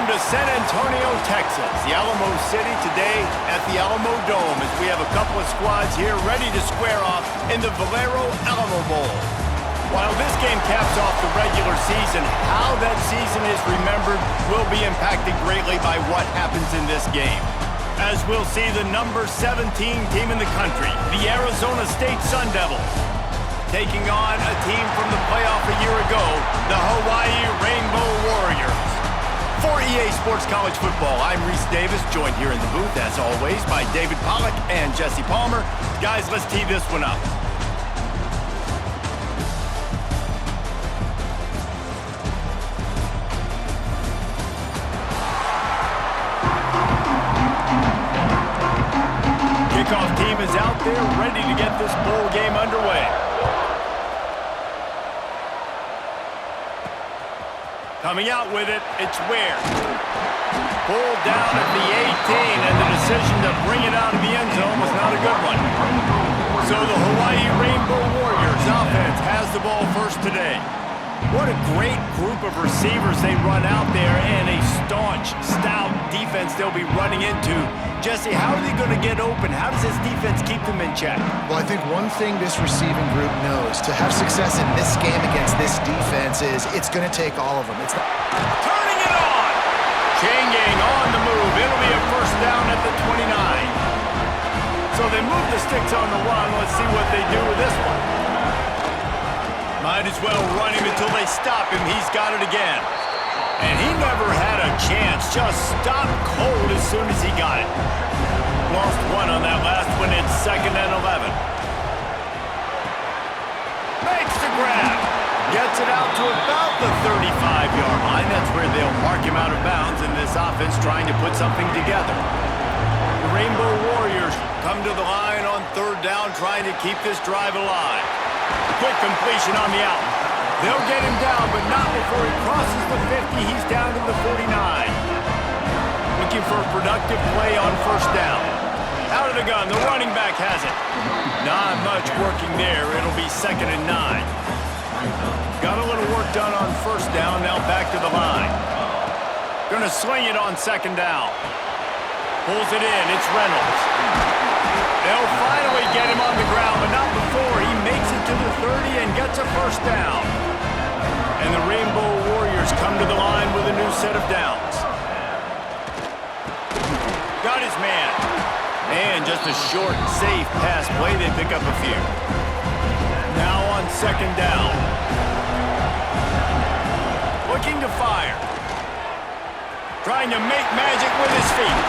to San Antonio, Texas, the Alamo City today at the Alamo Dome as we have a couple of squads here ready to square off in the Valero Alamo Bowl. While this game caps off the regular season, how that season is remembered will be impacted greatly by what happens in this game. As we'll see the number 17 team in the country, the Arizona State Sun Devils, taking on a team from the playoff a year ago, the Hawaii Rainbow Warriors. For EA Sports College Football, I'm Reese Davis, joined here in the booth, as always, by David Pollack and Jesse Palmer. Guys, let's tee this one up. Kickoff team is out there, ready to get this bowl game underway. Coming out with it, it's Ware. Pulled down at the 18, and the decision to bring it out of the end zone was not a good one. So the Hawaii Rainbow Warriors offense has the ball first today. What a great group of receivers they run out there, and a staunch, stout defense they'll be running into. Jesse, how are they going to get open? How does this defense keep them in check? Well, I think one thing this receiving group knows to have success in this game against this defense is it's going to take all of them. It's turning it on! Chain gang on the move. It'll be a first down at the 29. So they move the sticks on the run. Let's see what they do with this one. Might as well run him until they stop him. He's got it again. And he never had a chance. Just stopped cold as soon as he got it. Lost one on that last one. It's 2nd and 11. Makes the grab. Gets it out to about the 35-yard line. That's where they'll mark him out of bounds in this offense trying to put something together. The Rainbow Warriors come to the line on 3rd down trying to keep this drive alive. Quick completion on the out. They'll get him down, but not before he crosses the 50. He's down to the 49. Looking for a productive play on 1st down. Out of the gun, the running back has it. Not much working there. It'll be 2nd and 9. Got a little work done on 1st down, now back to the line. Gonna swing it on 2nd down. Pulls it in, it's Reynolds. They'll finally get him on the ground, but not before he makes it to the 30 and gets a 1st down. And the Rainbow Warriors come to the line with a new set of downs. Got his man. And just a short, safe pass play. They pick up a few. Now on 2nd down. Looking to fire. Trying to make magic with his feet.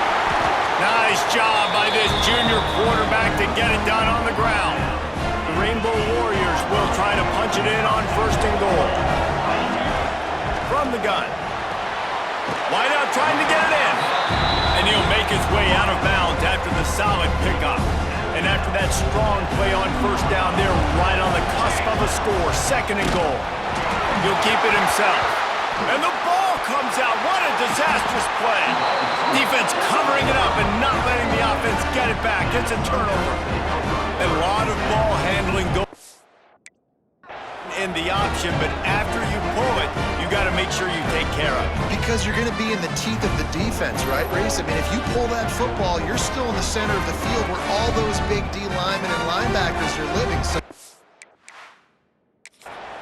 Nice job by this junior quarterback to get it done on the ground. The Rainbow Warriors will try to punch it in on 1st and goal. From the gun. Wide out trying to get it in. And he'll make his way out of bounds after the solid pickup. And after that strong play on 1st down, they're right on the cusp of a score. 2nd and goal. He'll keep it himself. And the ball comes out. What a disastrous play. Defense covering it up and not letting the offense get it back. It's a turnover. A lot of ball handling going in the option, but after you pull it, you got to make sure you take care of it. because you're going to be in the teeth of the defense, right, Reese? I mean, if you pull that football, you're still in the center of the field where all those big D linemen and linebackers are living. So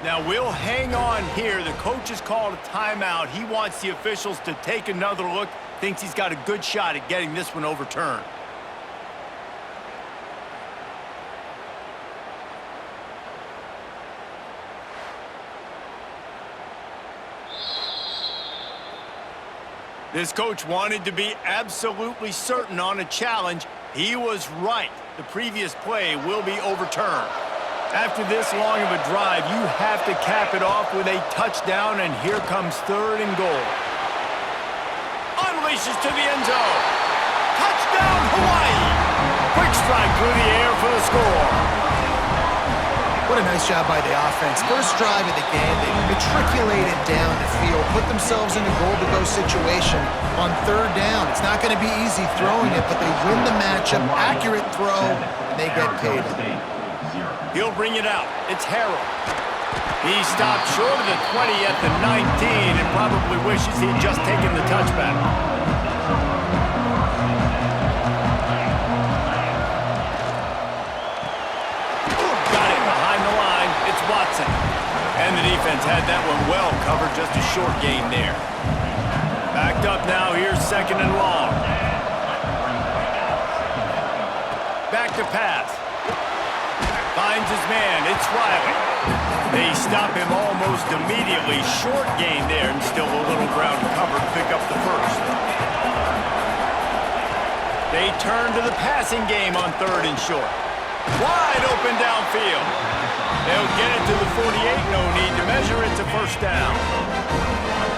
now we'll hang on here. The coach has called a timeout. He wants the officials to take another look. Thinks he's got a good shot at getting this one overturned. This coach wanted to be absolutely certain on a challenge. He was right. The previous play will be overturned. After this long of a drive, you have to cap it off with a touchdown, and here comes 3rd and goal. Unleashes to the end zone. Touchdown, Hawaii! Quick strike through the air for the score. what a nice job by the offense. First drive of the game, they matriculated down the field, put themselves in a goal-to-go situation on 3rd down. It's not going to be easy throwing it, but they win the matchup, accurate throw, and they get paid. He'll bring it out. It's Harrell. He stopped short of the 20 at the 19 and probably wishes he'd just taken the touchback. Got it behind the line. It's Watson. And the defense had that one well covered, just a short gain there. Backed up now, here's second and long. Back to pass. Finds his man, it's Riley. They stop him almost immediately. Short gain there and still a little ground covered to pick up the first. They turn to the passing game on third and short. Wide open downfield. They'll get it to the 48, no need to measure it to first down.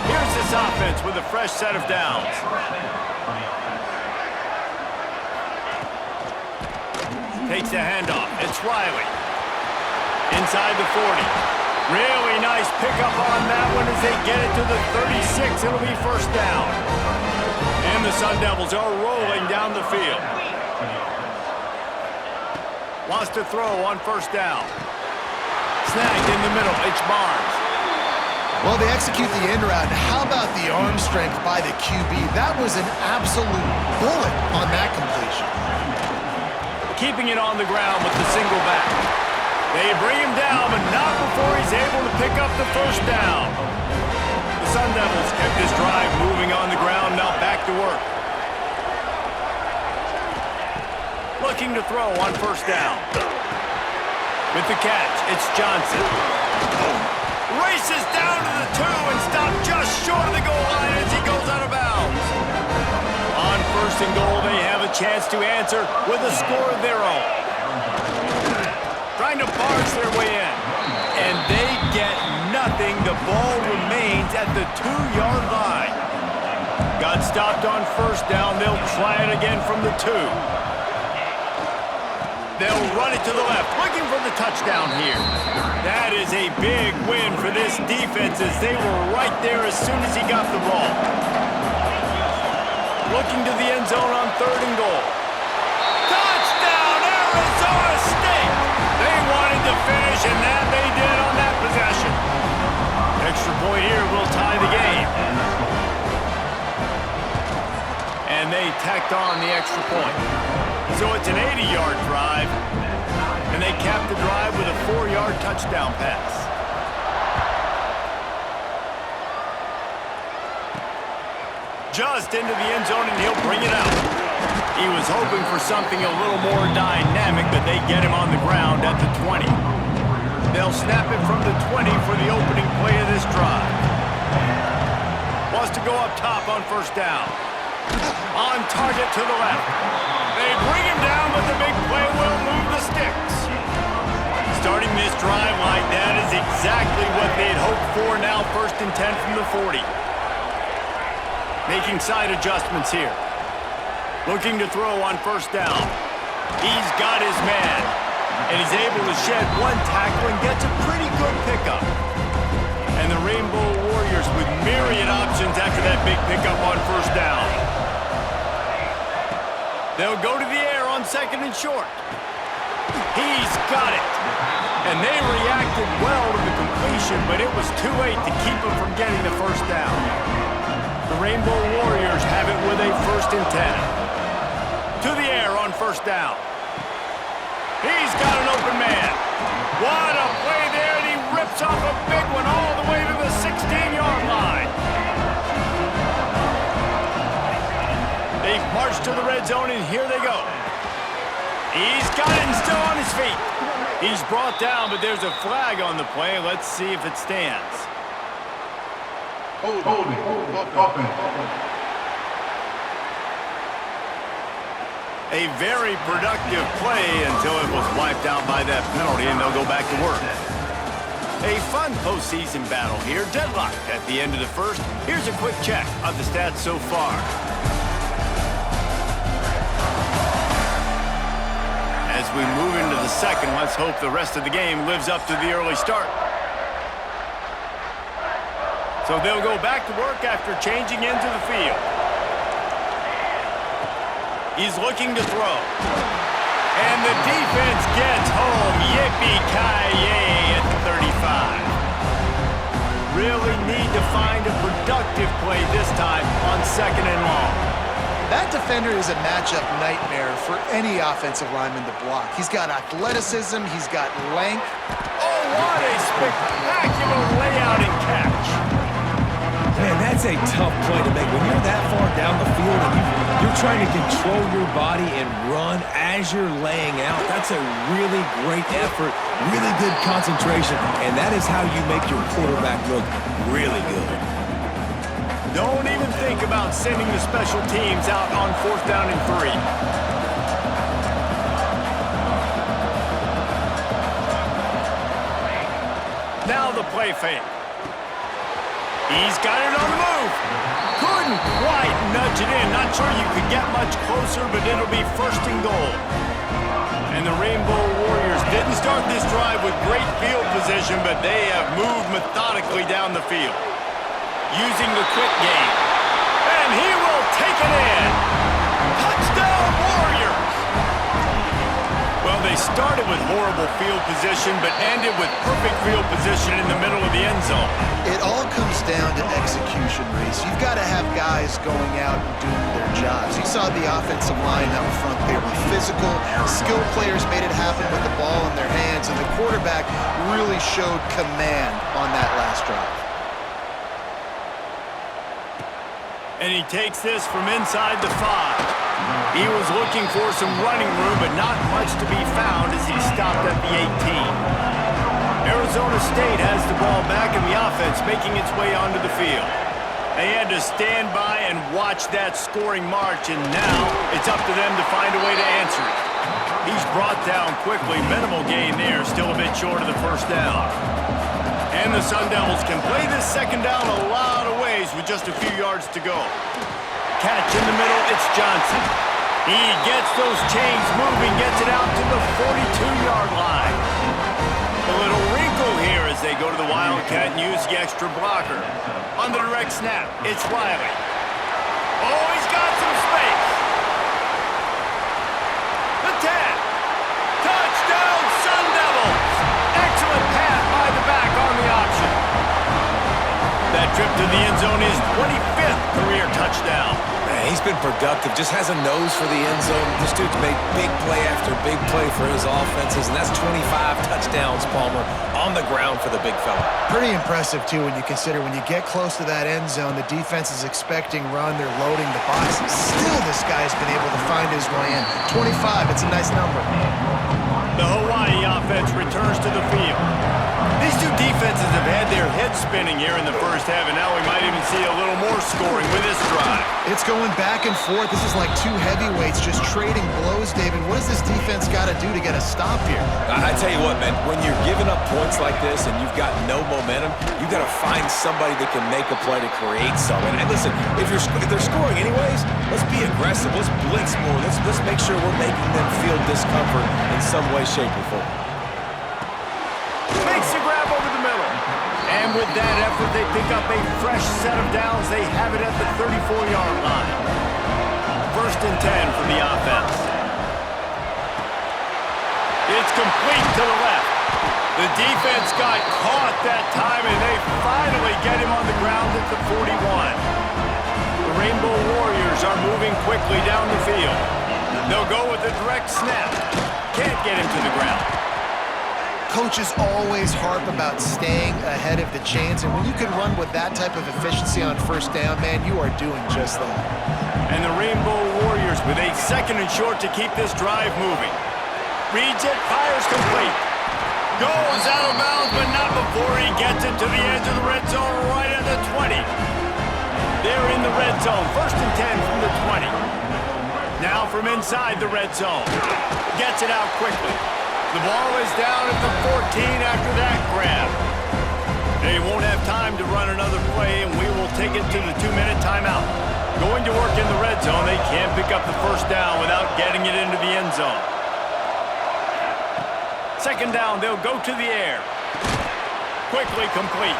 Here's this offense with a fresh set of downs. Takes the handoff. It's Riley. Inside the 40. Really nice pickup on that one as they get it to the 36. It'll be first down. And the Sun Devils are rolling down the field. Wants to throw on first down. Snagged in the middle. It's Barnes. Well, they execute the end route. How about the arm strength by the QB? That was an absolute bullet on that completion. Keeping it on the ground with the single back. They bring him down, but not before he's able to pick up the first down. The Sun Devils kept this drive moving on the ground, now back to work. Looking to throw on first down. With the catch, it's Johnson. Races down to the 2 and stopped just short of the goal line as he goes out of bounds. On first and goal, they have a chance to answer with a score of their own. Trying to barge their way in. And they get nothing. The ball remains at the 2-yard line. Got stopped on first down. They'll try it again from the 2. They'll run it to the left, looking for the touchdown here. That is a big win for this defense as they were right there as soon as he got the ball. Looking to the end zone on third and goal. Touchdown, Arizona State! They wanted to finish, and that they did on that possession. Extra point here will tie the game. And they tacked on the extra point. So it's an 80-yard drive, and they cap the drive with a 4-yard touchdown pass. Just into the end zone, and he'll bring it out. He was hoping for something a little more dynamic, but they get him on the ground at the 20. They'll snap it from the 20 for the opening play of this drive. Wants to go up top on first down. On target to the left. They bring him down, but the big play will move the sticks. Starting this drive like that is exactly what they'd hoped for. Now first and 10 from the 40. Making side adjustments here. Looking to throw on first down. He's got his man. And he's able to shed one tackle and gets a pretty good pickup. And the Rainbow Warriors with myriad options after that big pickup on first down. They'll go to the air on second and short. He's got it. And they reacted well to the completion, but it was too late to keep him from getting the first down. The Rainbow Warriors have it with a first and 10. To the air on first down. He's got an open man. What a play there, and he rips off a big one all the way to the 16-yard line. They've marched to the red zone, and here they go. He's got it and still on his feet. He's brought down, but there's a flag on the play. Let's see if it stands. Holding. Offense. A very productive play until it was wiped out by that penalty, and they'll go back to work. A fun postseason battle here. Deadlocked at the end of the first. Here's a quick check of the stats so far. As we move into the second, let's hope the rest of the game lives up to the early start. So they'll go back to work after changing into the field. He's looking to throw. And the defense gets home. Yippee-ki-yay at the 35. find a productive play this time on 2nd and long. That defender is a matchup nightmare for any offensive lineman to block. He's got athleticism, he's got length. Oh, what a spectacular layout and catch. Man, that's a tough play to make. When you're that far down the field and you're trying to control your body and run as you're laying out, that's a really great effort, really good concentration, and that is how you make your quarterback look really good. Don't even think about sending the special teams out on 4th down and 3. Now the play fake. He's got it on the move. Couldn't quite nudge it in. Not sure you could get much closer, but it'll be 1st and goal. And the Rainbow Warriors didn't start this drive with great field position, but they have moved methodically down the field. Using the quick game. And he will take it in. Touchdown Warriors! Well, they started with horrible field position, but ended with perfect field position in the middle of the end zone. It all comes down to execution, Reese. You've got to have guys going out and doing their jobs. You saw the offensive line out front. They were physical. Skilled players made it happen with the ball in their hands, and the quarterback really showed command on that last drive. And he takes this from inside the 5. He was looking for some running room, but not much to be found as he stopped at the 18. Arizona State has the ball back in the offense, making its way onto the field. They had to stand by and watch that scoring march, and now it's up to them to find a way to answer it. He's brought down quickly. Minimal gain there, still a bit short of the 1st down. And the Sun Devils can play this 2nd down a lot of ways with just a few yards to go. Catch in the middle, it's Johnson. He gets those chains moving, gets it out to the 42-yard line. A little wrinkle here as they go to the Wildcat and use the extra blocker. On the direct snap, it's Riley. Oh, he's got some space. The 10. Touchdown, Sun Devils. Excellent pass by the back on the option. That trip to the end zone is 25th career touchdown. Man, he's been productive, just has a nose for the end zone. This dude's made big play after big play for his offenses, and that's 25 touchdowns, Palmer, on the ground for the big fella. Pretty impressive, too, when you consider when you get close to that end zone, the defense is expecting run, they're loading the box. Still, this guy's been able to find his way in. 25, it's a nice number. The Hawaii offense returns to the field. These two defenses have had their heads spinning here in the 1st half, and now we might even see a little more scoring with this drive. It's going back and forth. This is like two heavyweights just trading blows, David. What does this defense got to do to get a stop here? I tell you what, man, when you're giving up points like this and you've got no momentum, you've got to find somebody that can make a play to create something. And listen, if they're scoring anyways, let's be aggressive. Let's blitz more. Let's make sure we're making them feel discomfort in some way, shape, or form. Makes the grab over the middle. And with that effort, they pick up a fresh set of downs. They have it at the 34-yard line. 1st and 10 for the offense. It's complete to the left. The defense got caught that time, and they finally get him on the ground at the 41. The Rainbow Warriors are moving quickly down the field. They'll go with a direct snap. Can't get him to the ground. Coaches always harp about staying ahead of the chains, and when you can run with that type of efficiency on 1st down, man, you are doing just that. And the Rainbow Warriors with a 2nd and short to keep this drive moving. Reads it, fires complete. Goes out of bounds, but not before he gets it to the edge of the red zone right at the 20. They're in the red zone, 1st and 10 from the 20. Now from inside the red zone. Gets it out quickly. The ball is down at the 14 after that grab. They won't have time to run another play, and we will take it to the 2-minute timeout. Going to work in the red zone, they can't pick up the 1st down without getting it into the end zone. 2nd down, they'll go to the air. Quickly complete.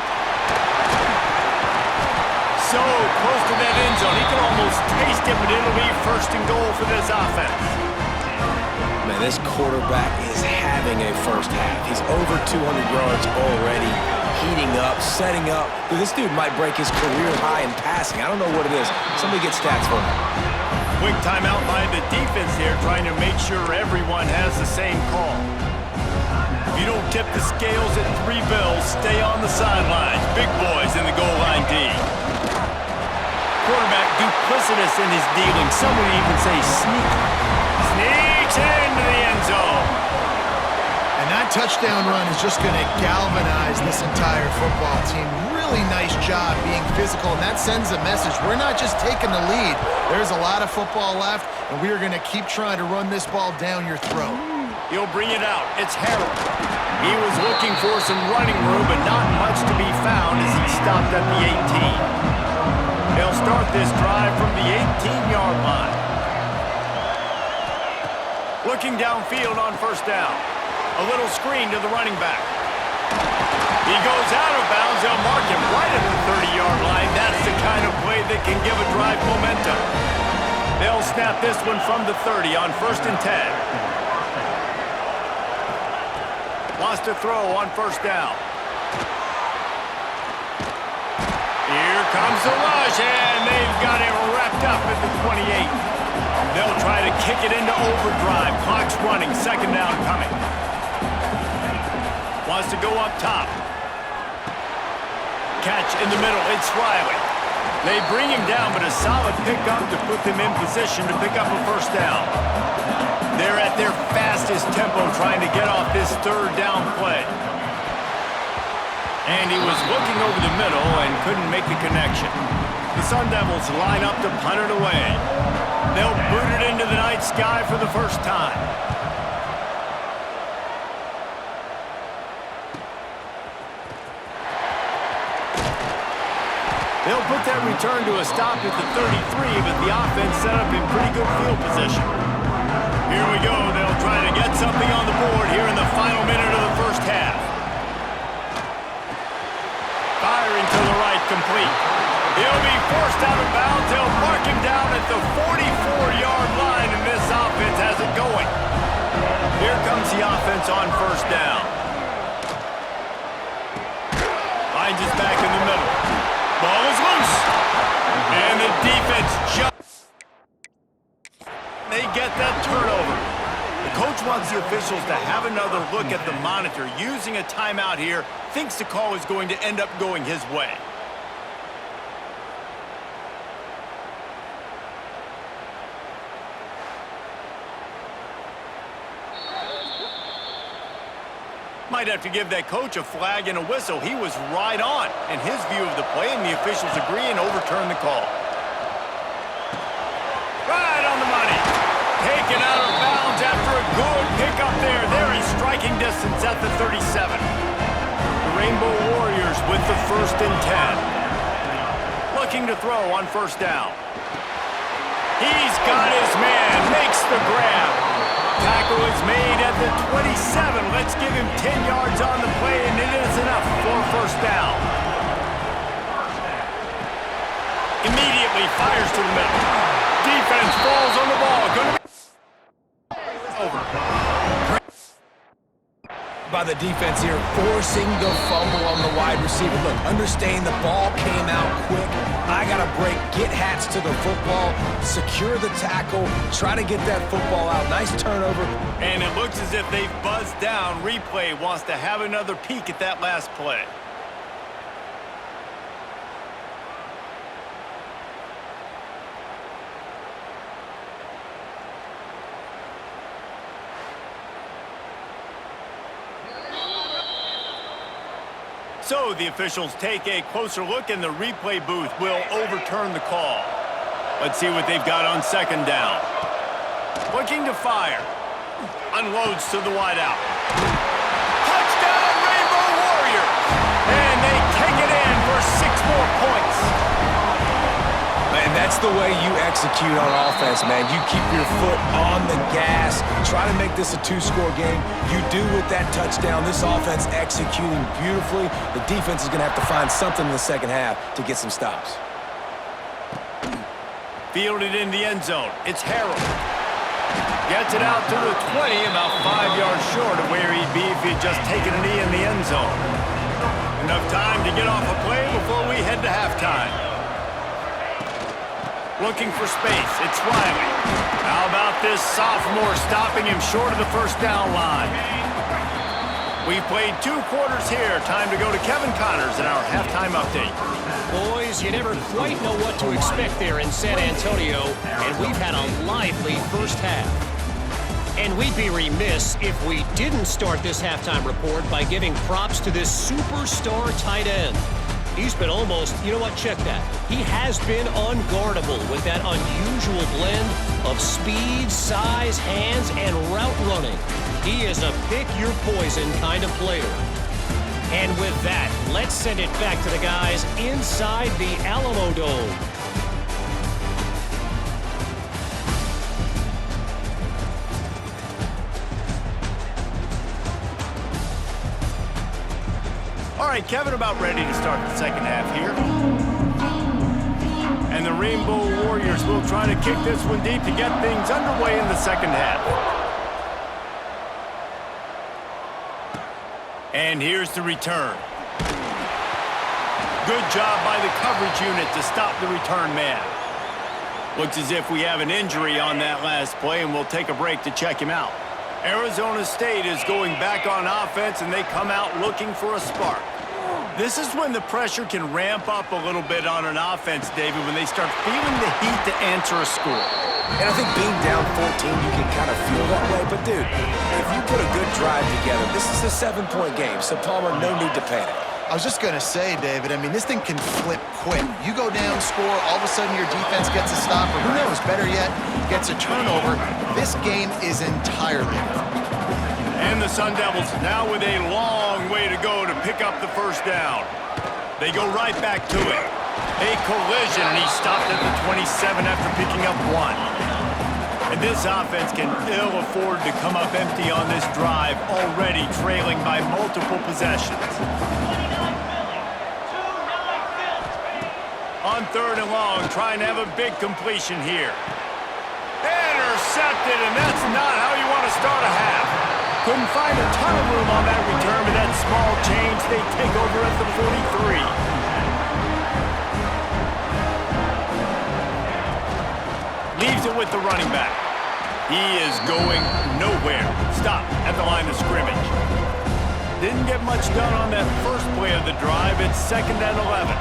So close to that end zone, he can almost taste it, but it'll be 1st and goal for this offense. Man, this quarterback is having a 1st half. He's over 200 yards already. heating up, setting up. Dude, this dude might break his career high in passing. I don't know what it is. Somebody get stats for me. Quick timeout by the defense here, trying to make sure everyone has the same call. If you don't tip the scales at 3 bills, stay on the sidelines. Big boys in the goal line D. Quarterback duplicitous in his dealing. Some would even say sneaky. Sneaks into the end zone. And that touchdown run is just going to galvanize this entire football team. Really nice job being physical, and that sends a message. We're not just taking the lead. There's a lot of football left, and we are going to keep trying to run this ball down your throat. He'll bring it out. It's Harold. He was looking for some running room, but not much to be found as he stopped at the 18. They'll start this drive from the 18-yard line. Looking downfield on first down. A little screen to the running back. He goes out of bounds. They'll mark him right at the 30-yard line. That's the kind of play that can give a drive momentum. They'll snap this one from the 30 on 1st and 10. Wants to throw on first down. Here comes the rush, and they've got it wrapped up at the 28. They'll try to kick it into overdrive. Clock's running. 2nd down coming. Wants to go up top. Catch in the middle. It's Riley. They bring him down, but a solid pickup to put them in position to pick up a first down. They're at their fastest tempo trying to get off this 3rd down play. And he was looking over the middle and couldn't make the connection. The Sun Devils line up to punt it away. They'll boot it into the night sky for the first time. They'll put that return to a stop at the 33, but the offense set up in pretty good field position. Here we go. They'll try to get something on the board here in the final minute of the first half. Firing to the right, complete. He'll be forced out of bounds. They'll mark him down at the 44-yard line, and this offense has it going. Here comes the offense on first down. Finds his back in the middle. Ball is loose. And the defense they get that turnover. The coach wants the officials to have another look at the monitor. Using a timeout here, thinks the call is going to end up going his way. Might have to give that coach a flag and a whistle. He was right on in his view of the play, and the officials agree and overturn the call. Right on the money. Taken out of bounds after a good pickup there. They're in striking distance at the 37. The Rainbow Warriors with the 1st and 10. Looking to throw on first down. He's got his man. Makes the grab. Tackle is made at the 27. Let's give him 10 yards on the play, and it is enough for first down. Immediately fires to the middle. Defense falls on the ball. Going to be over. By the defense here, forcing the fumble on the wide receiver. Look, understand the ball came out quick. I got to break, get Hats to the football, secure the tackle, try to get that football out. Nice turnover. And it looks as if they've buzzed down. Replay wants to have another peek at that last play. So the officials take a closer look, and the replay booth will overturn the call. Let's see what they've got on 2nd down. Looking to fire. Unloads to the wideout. Touchdown, Rainbow Warriors! And they take it in for 6 more points. Man, that's the way you execute on offense, man. You keep your foot on the gas, try to make this a 2-score game. You do with that touchdown. This offense executing beautifully. The defense is going to have to find something in the second half to get some stops. Fielded in the end zone. It's Harold. Gets it out to the 20, about 5 yards short of where he'd be if he'd just taken a knee in the end zone. Enough time to get off a play before we head to halftime. Looking for space, it's Riley. How about this sophomore stopping him short of the first down line? We've played 2 quarters here. Time to go to Kevin Connors in our halftime update. Boys, you never quite know what to expect there in San Antonio, and we've had a lively first half. And we'd be remiss if we didn't start this halftime report by giving props to this superstar tight end. He's been almost, you know what, check that. He has been unguardable with that unusual blend of speed, size, hands, and route running. He is a pick-your-poison kind of player. And with that, let's send it back to the guys inside the Alamo Dome. All right, Kevin, about ready to start the second half here. And the Rainbow Warriors will try to kick this one deep to get things underway in the second half. And here's the return. Good job by the coverage unit to stop the return man. Looks as if we have an injury on that last play, and we'll take a break to check him out. Arizona State is going back on offense, and they come out looking for a spark. This is when the pressure can ramp up a little bit on an offense, David, when they start feeling the heat to answer a score. And I think being down 14, you can kind of feel that way. But, dude, if you put a good drive together, this is a 7-point game, so, Palmer, no need to panic. I was just going to say, David, I mean, this thing can flip quick. You go down, score, all of a sudden your defense gets a stop, or who knows, better yet, gets a turnover. This game is entirely different. And the Sun Devils now with a long way to go to pick up the first down. They go right back to it. A collision, and he stopped at the 27 after picking up 1. And this offense can ill afford to come up empty on this drive, already trailing by multiple possessions. On 3rd and long, trying to have a big completion here. Intercepted, and that's not how you want to start a half. Couldn't find a ton of room on that return, but that small change, they take over at the 43. Leaves it with the running back. He is going nowhere. Stop at the line of scrimmage. Didn't get much done on that first play of the drive. It's 2nd and 11.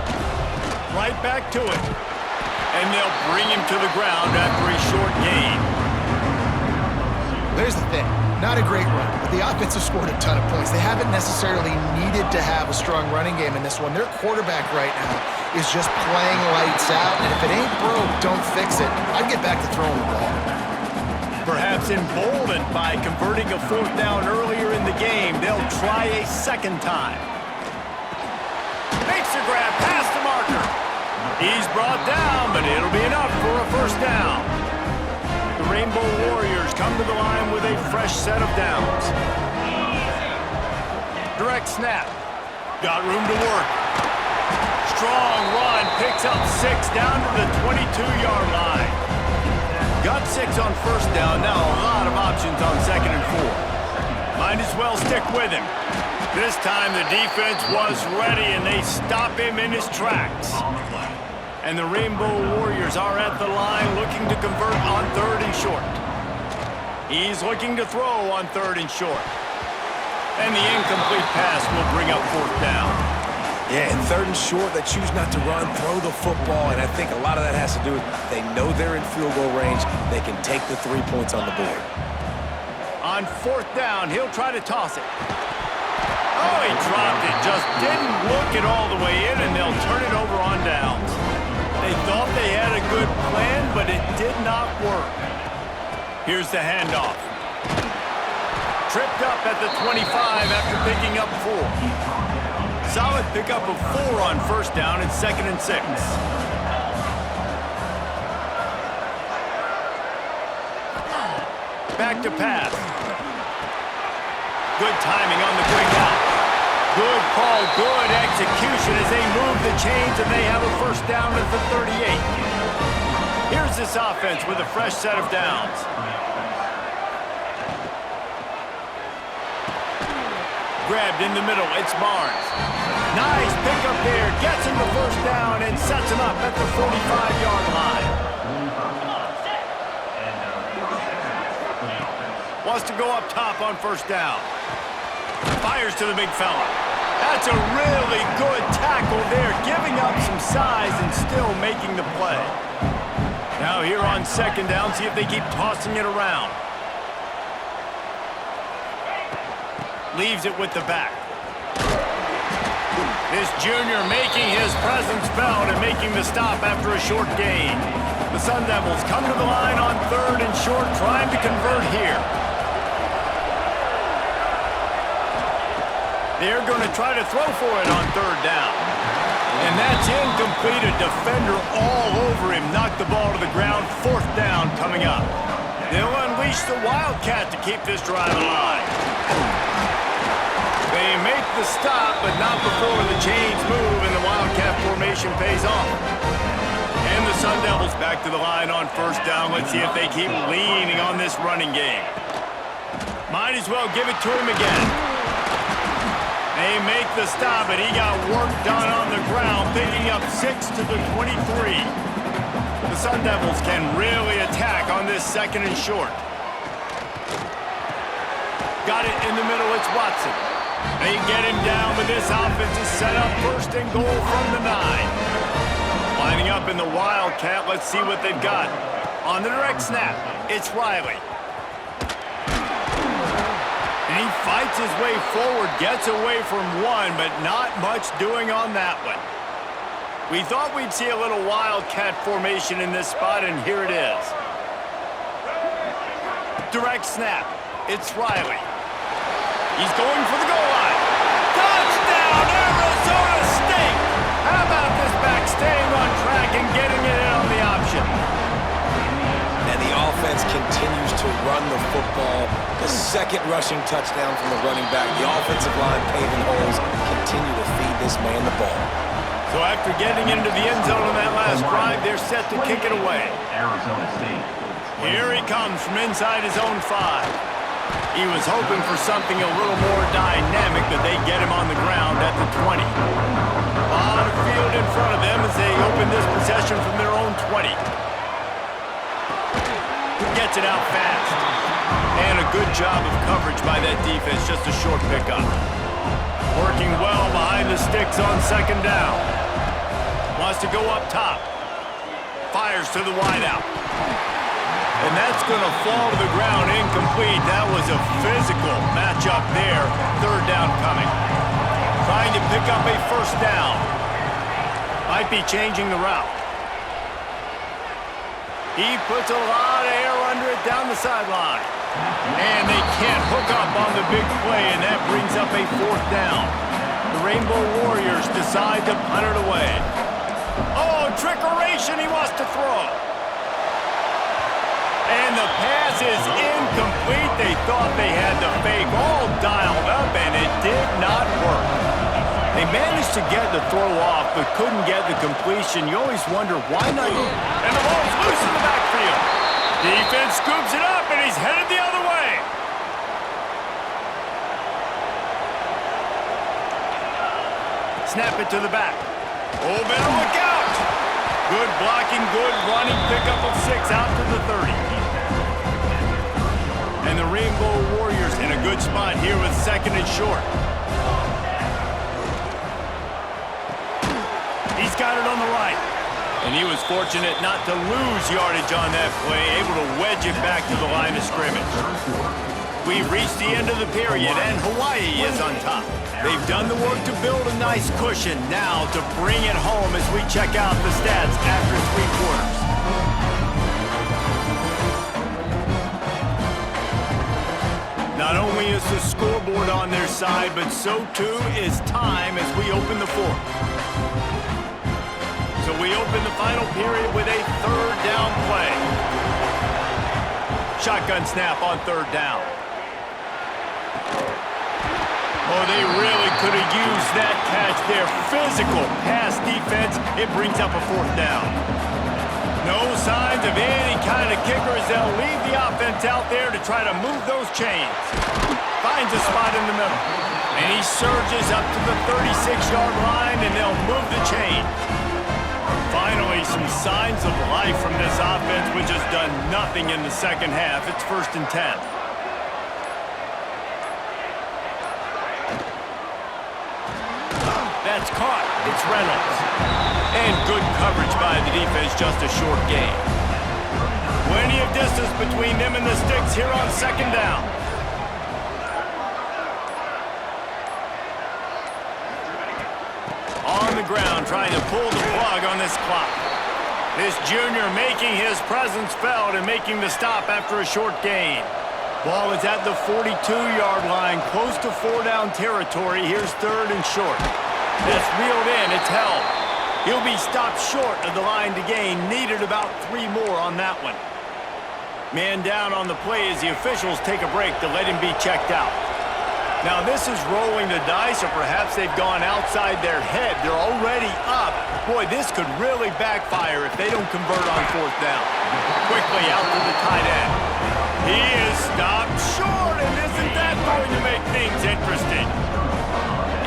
Right back to it. And they'll bring him to the ground after a short gain. There's the thing. Not a great run, but the offense has scored a ton of points. They haven't necessarily needed to have a strong running game in this one. Their quarterback right now is just playing lights out, and if it ain't broke, don't fix it. I'd get back to throwing the ball. Perhaps emboldened by converting a 4th down earlier in the game, they'll try a second time. Makes the grab past the marker. He's brought down, but it'll be enough for a first down. The Rainbow Warriors come to the line with a fresh set of downs. Direct snap. Got room to work. Strong run. Picks up 6 down to the 22-yard line. Got 6 on first down. Now a lot of options on 2nd and 4. Might as well stick with him. This time the defense was ready, and they stop him in his tracks. And the Rainbow Warriors are at the line looking to convert on 3rd and short. He's looking to throw on 3rd and short. And the incomplete pass will bring up 4th down. Yeah, and 3rd and short, they choose not to run, throw the football, and I think a lot of that has to do with they know they're in field goal range. They can take the 3 points on the board. On 4th down, he'll try to toss it. Oh, he dropped it. Just didn't look it all the way in, and they'll turn it over on downs. They thought they had a good plan, but it did not work. Here's the handoff. Tripped up at the 25 after picking up 4. Solid pickup of 4 on first down and 2nd and 6. Back to pass. Good timing on the quick out. Good call, good execution as they move the chains, and they have a first down at the 38. Here's this offense with a fresh set of downs. Grabbed in the middle, it's Barnes. Nice pickup there. Gets him the first down and sets him up at the 45-yard line. Wants to go up top on first down. Fires to the big fella. That's a really good tackle there, giving up some size and still making the play. Now here on second down, see if they keep tossing it around. Leaves it with the back. This junior making his presence felt and making the stop after a short gain. The Sun Devils come to the line on third and short, trying to convert here. They're going to try to throw for it on third down. And that's incomplete. A defender all over him. Knocked the ball to the ground. Fourth down coming up. They'll unleash the Wildcat to keep this drive alive. They make the stop, but not before the chains move and the Wildcat formation pays off. And the Sun Devils back to the line on first down. Let's see if they keep leaning on this running game. Might as well give it to him again. They make the stop, but he got work done on the ground, picking up 6 to the 23. The Sun Devils can really attack on this second and short. Got it in the middle, it's Watson. They get him down, but this offense is set up first and goal from the 9. Lining up in the Wildcat, let's see what they've got. On the direct snap, it's Riley. And he fights his way forward, gets away from one, but not much doing on that one. We thought we'd see a little Wildcat formation in this spot, and here it is. Direct snap. It's Riley. He's going for the goal line. Touchdown, Arizona State! How about this back staying on track and getting it in on the option? And the offense continues to run the football. The second rushing touchdown from the running back. The offensive line paving holes. Continue to feed this man the ball. So after getting into the end zone on that last drive, they're set to kick it away. Arizona State. Here he comes from inside his own 5. He was hoping for something a little more dynamic, but they get him on the ground at the 20. A lot of field in front of them as they open this possession from their own 20. Gets it out fast. And a good job of coverage by that defense, just a short pickup. Working well behind the sticks on second down. Wants to go up top. Fires to the wideout. And that's going to fall to the ground incomplete. That was a physical matchup there. Third down coming. Trying to pick up a first down. Might be changing the route. He puts a lot of air under it down the sideline. And they can't hook up on the big play, and that brings up a fourth down. The Rainbow Warriors decide to punt it away. Oh, trickeration, he wants to throw. And the pass is incomplete. They thought they had the fake all dialed up, and it did not work. They managed to get the throw off, but couldn't get the completion. You always wonder, why not? And the ball's loose in the backfield. Defense scoops it up, and he's headed the other way. Snap it to the back. Oh, better look out. Good blocking, good running, pickup of 6 out to the 30. And the Rainbow Warriors in a good spot here with second and short. He's got it on the right. And he was fortunate not to lose yardage on that play, able to wedge it back to the line of scrimmage. We've reached the end of the period, and Hawaii is on top. They've done the work to build a nice cushion. Now to bring it home as we check out the stats after 3 quarters. Not only is the scoreboard on their side, but so too is time as we open the fourth. So we open the final period with a third down play. Shotgun snap on third down. Oh, they really could have used that catch there. Physical pass defense. It brings up a fourth down. No signs of any kind of kicker as they'll leave the offense out there to try to move those chains. Finds a spot in the middle. And he surges up to the 36-yard line, and they'll move the chains. Finally, some signs of life from this offense, which has done nothing in the second half. It's 1st and 10. That's caught. It's Reynolds. And good coverage by the defense, just a short gain. Plenty of distance between them and the sticks here on 2nd down. On the ground, trying to pull the plug on this clock. This junior making his presence felt and making the stop after a short gain. Ball is at the 42-yard line, close to 4-down territory. Here's 3rd and short. That's reeled in. It's held. He'll be stopped short of the line to gain. Needed about 3 more on that one. Man down on the play as the officials take a break to let him be checked out. Now this is rolling the dice, or perhaps they've gone outside their head. They're already up. Boy, this could really backfire if they don't convert on 4th down. Quickly out to the tight end. He is stopped short, and isn't that going to make things interesting?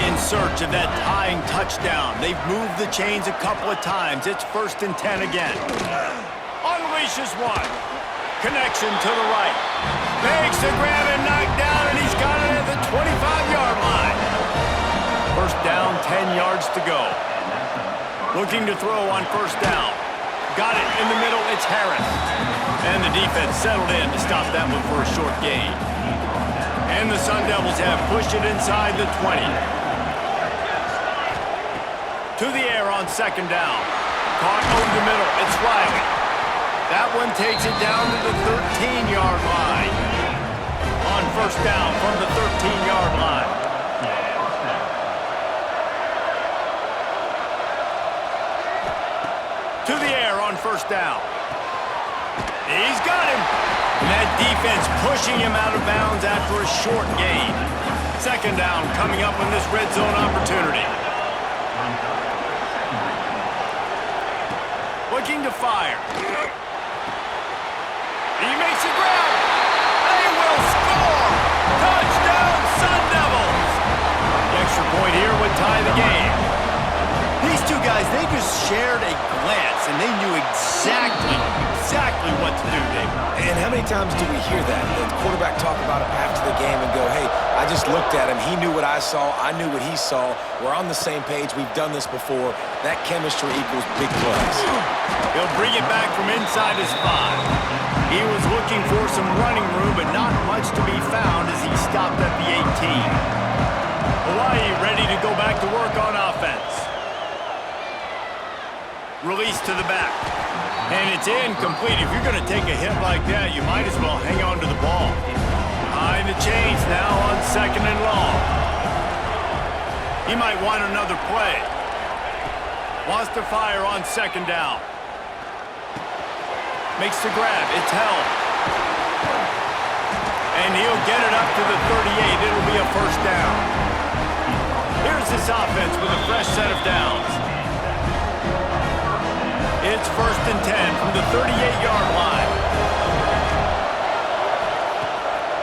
In search of that tying touchdown. They've moved the chains a couple of times. It's 1st and 10 again. Unleashes one. Connection to the right. Makes the grab and knocked down, and he's got it at the 25-yard line. 1st down, 10 yards to go. Looking to throw on 1st down. Got it in the middle. It's Harris. And the defense settled in to stop that one for a short gain. And the Sun Devils have pushed it inside the 20. To the air on 2nd down. Caught over the middle. It's Riley. That one takes it down to the 13-yard line. On 1st down from the 13-yard line. To the air on 1st down. He's got him. And that defense pushing him out of bounds after a short gain. 2nd down coming up on this red zone opportunity. Looking to fire. He makes a grab. They will score. Touchdown, Sun Devils. The extra point here would tie the game. These two guys, they just shared a glance, and they knew exactly what to do, Dave. And how many times do we hear that? The quarterback talk about it after the game and go, hey, I just looked at him. He knew what I saw. I knew what he saw. We're on the same page. We've done this before. That chemistry equals big plays. He'll bring it back from inside his 5. He was looking for some running room, but not much to be found as he stopped at the 18. Hawaii ready to go back to work on offense. Release to the back. And it's incomplete. If you're going to take a hit like that, you might as well hang on to the ball. Behind the chains now on 2nd and long. He might want another play. Wants to fire on 2nd down. Makes the grab. It's held. And he'll get it up to the 38. It'll be a 1st down. Here's this offense with a fresh set of downs. It's 1st and 10 from the 38-yard line.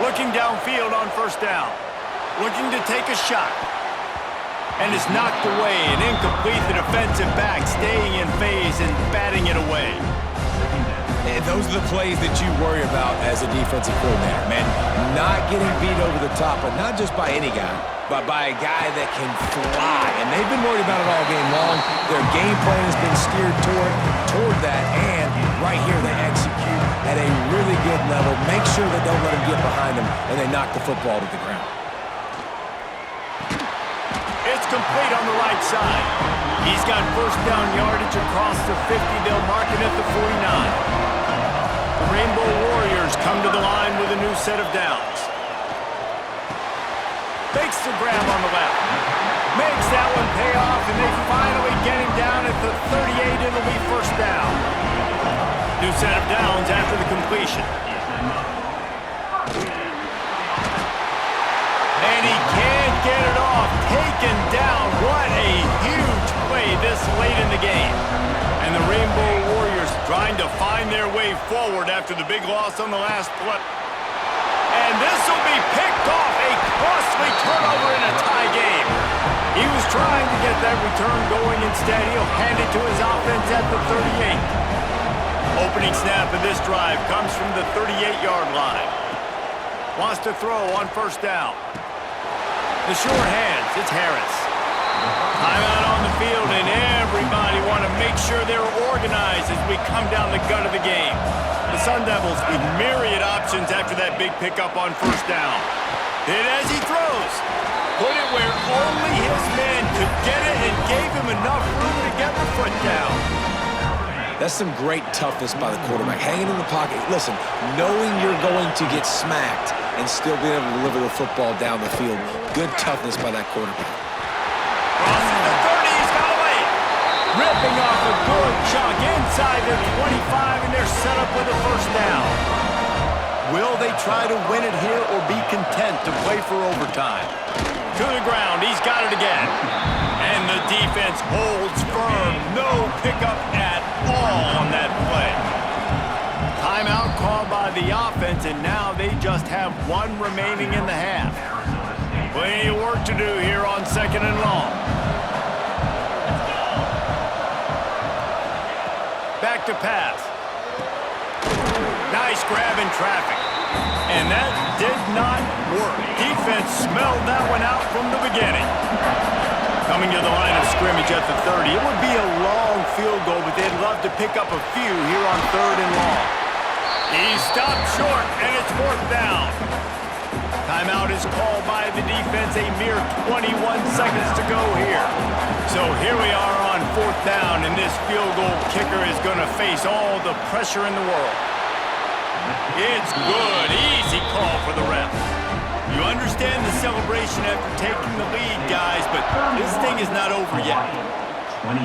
Looking downfield on 1st down. Looking to take a shot. And it's knocked away and incomplete. The defensive back staying in phase and batting it away. And those are the plays that you worry about as a defensive coordinator, man. Not getting beat over the top, but not just by any guy, but by a guy that can fly. And they've been worried about it all game long. Their game plan has been steered toward that, and right here they execute at a really good level. Make sure they don't let them get behind them, and they knock the football to the ground. It's complete on the right side. He's got 1st down yardage across the 50. They'll mark it at the 49. The Rainbow Warriors come to the line with a new set of downs. Makes the grab on the left. Makes that one pay off, and they finally get him down at the 38. It'll be 1st down. New set of downs after the completion. And he can't get it off. Taken down. What a huge play this late in the game. And the Rainbow Warriors trying to forward after the big loss on the last play. And this will be picked off. A costly turnover in a tie game. He was trying to get that return going. Instead, he'll hand it to his offense at the 38. Opening snap of this drive comes from the 38-yard line. Wants to throw on first down. The short hands, it's Harris. Timeout on the field, and everybody want to make sure they're organized as we come down the gut of the game. The Sun Devils with myriad options after that big pickup on first down. Hit as he throws. Put it where only his man could get it and gave him enough room to get the foot down. That's some great toughness by the quarterback. Hanging in the pocket. Listen, knowing you're going to get smacked and still being able to deliver the football down the field. Good toughness by that quarterback. Crosses the 30, he's got away. Ripping off a good chunk inside their 25, and they're set up with a first down. Will they try to win it here or be content to play for overtime? To the ground, he's got it again. And the defense holds firm. No pickup at all on that play. Timeout called by the offense, and now they just have one remaining in the half. Plenty of work to do here on second and long. Back to pass. Nice grab in traffic. And that did not work. Defense smelled that one out from the beginning. Coming to the line of scrimmage at the 30. It would be a long field goal, but they'd love to pick up a few here on third and long. He stopped short, and it's fourth down. Timeout is called by the defense. A mere 21 seconds to go here. So here we are on fourth down, and this field goal kicker is going to face all the pressure in the world. It's good. Easy call for the ref. You understand the celebration after taking the lead, guys, but this thing is not over yet. 28.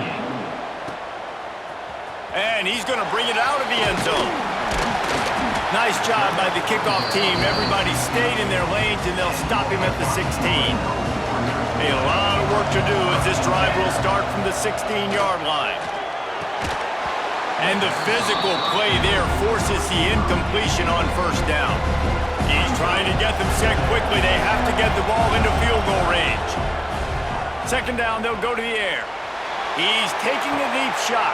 And he's going to bring it out of the end zone. Nice job by the kickoff team. Everybody stayed in their lanes, and they'll stop him at the 16. A lot of work to do as this drive will start from the 16-yard line. And the physical play there forces the incompletion on first down. He's trying to get them set quickly. They have to get the ball into field goal range. Second down, they'll go to the air. He's taking a deep shot.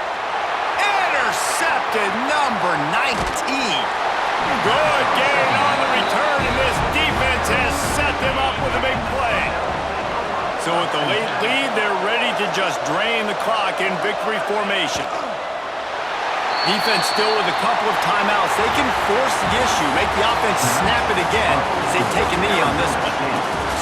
Intercepted, number 19. Good gain on the return, and this defense has set them up with a big play. So with the late lead, they're ready to just drain the clock in victory formation. Defense still with a couple of timeouts. They can force the issue, make the offense snap it again as they take a knee on this one.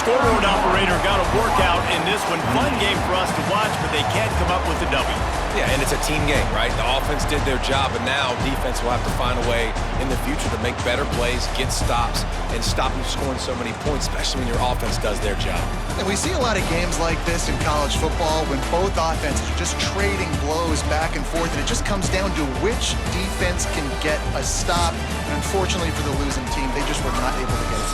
Scoreboard operator got a workout in this one. Fun game for us to watch, but they can't come up with a W. Yeah, and it's a team game, right? The offense did their job, and now defense will have to find a way in the future to make better plays, get stops, and stop them scoring so many points, especially when your offense does their job. And we see a lot of games like this in college football when both offenses are just trading blows back and forth, and it just comes down to which defense can get a stop. And unfortunately for the losing team, they just were not able to get it.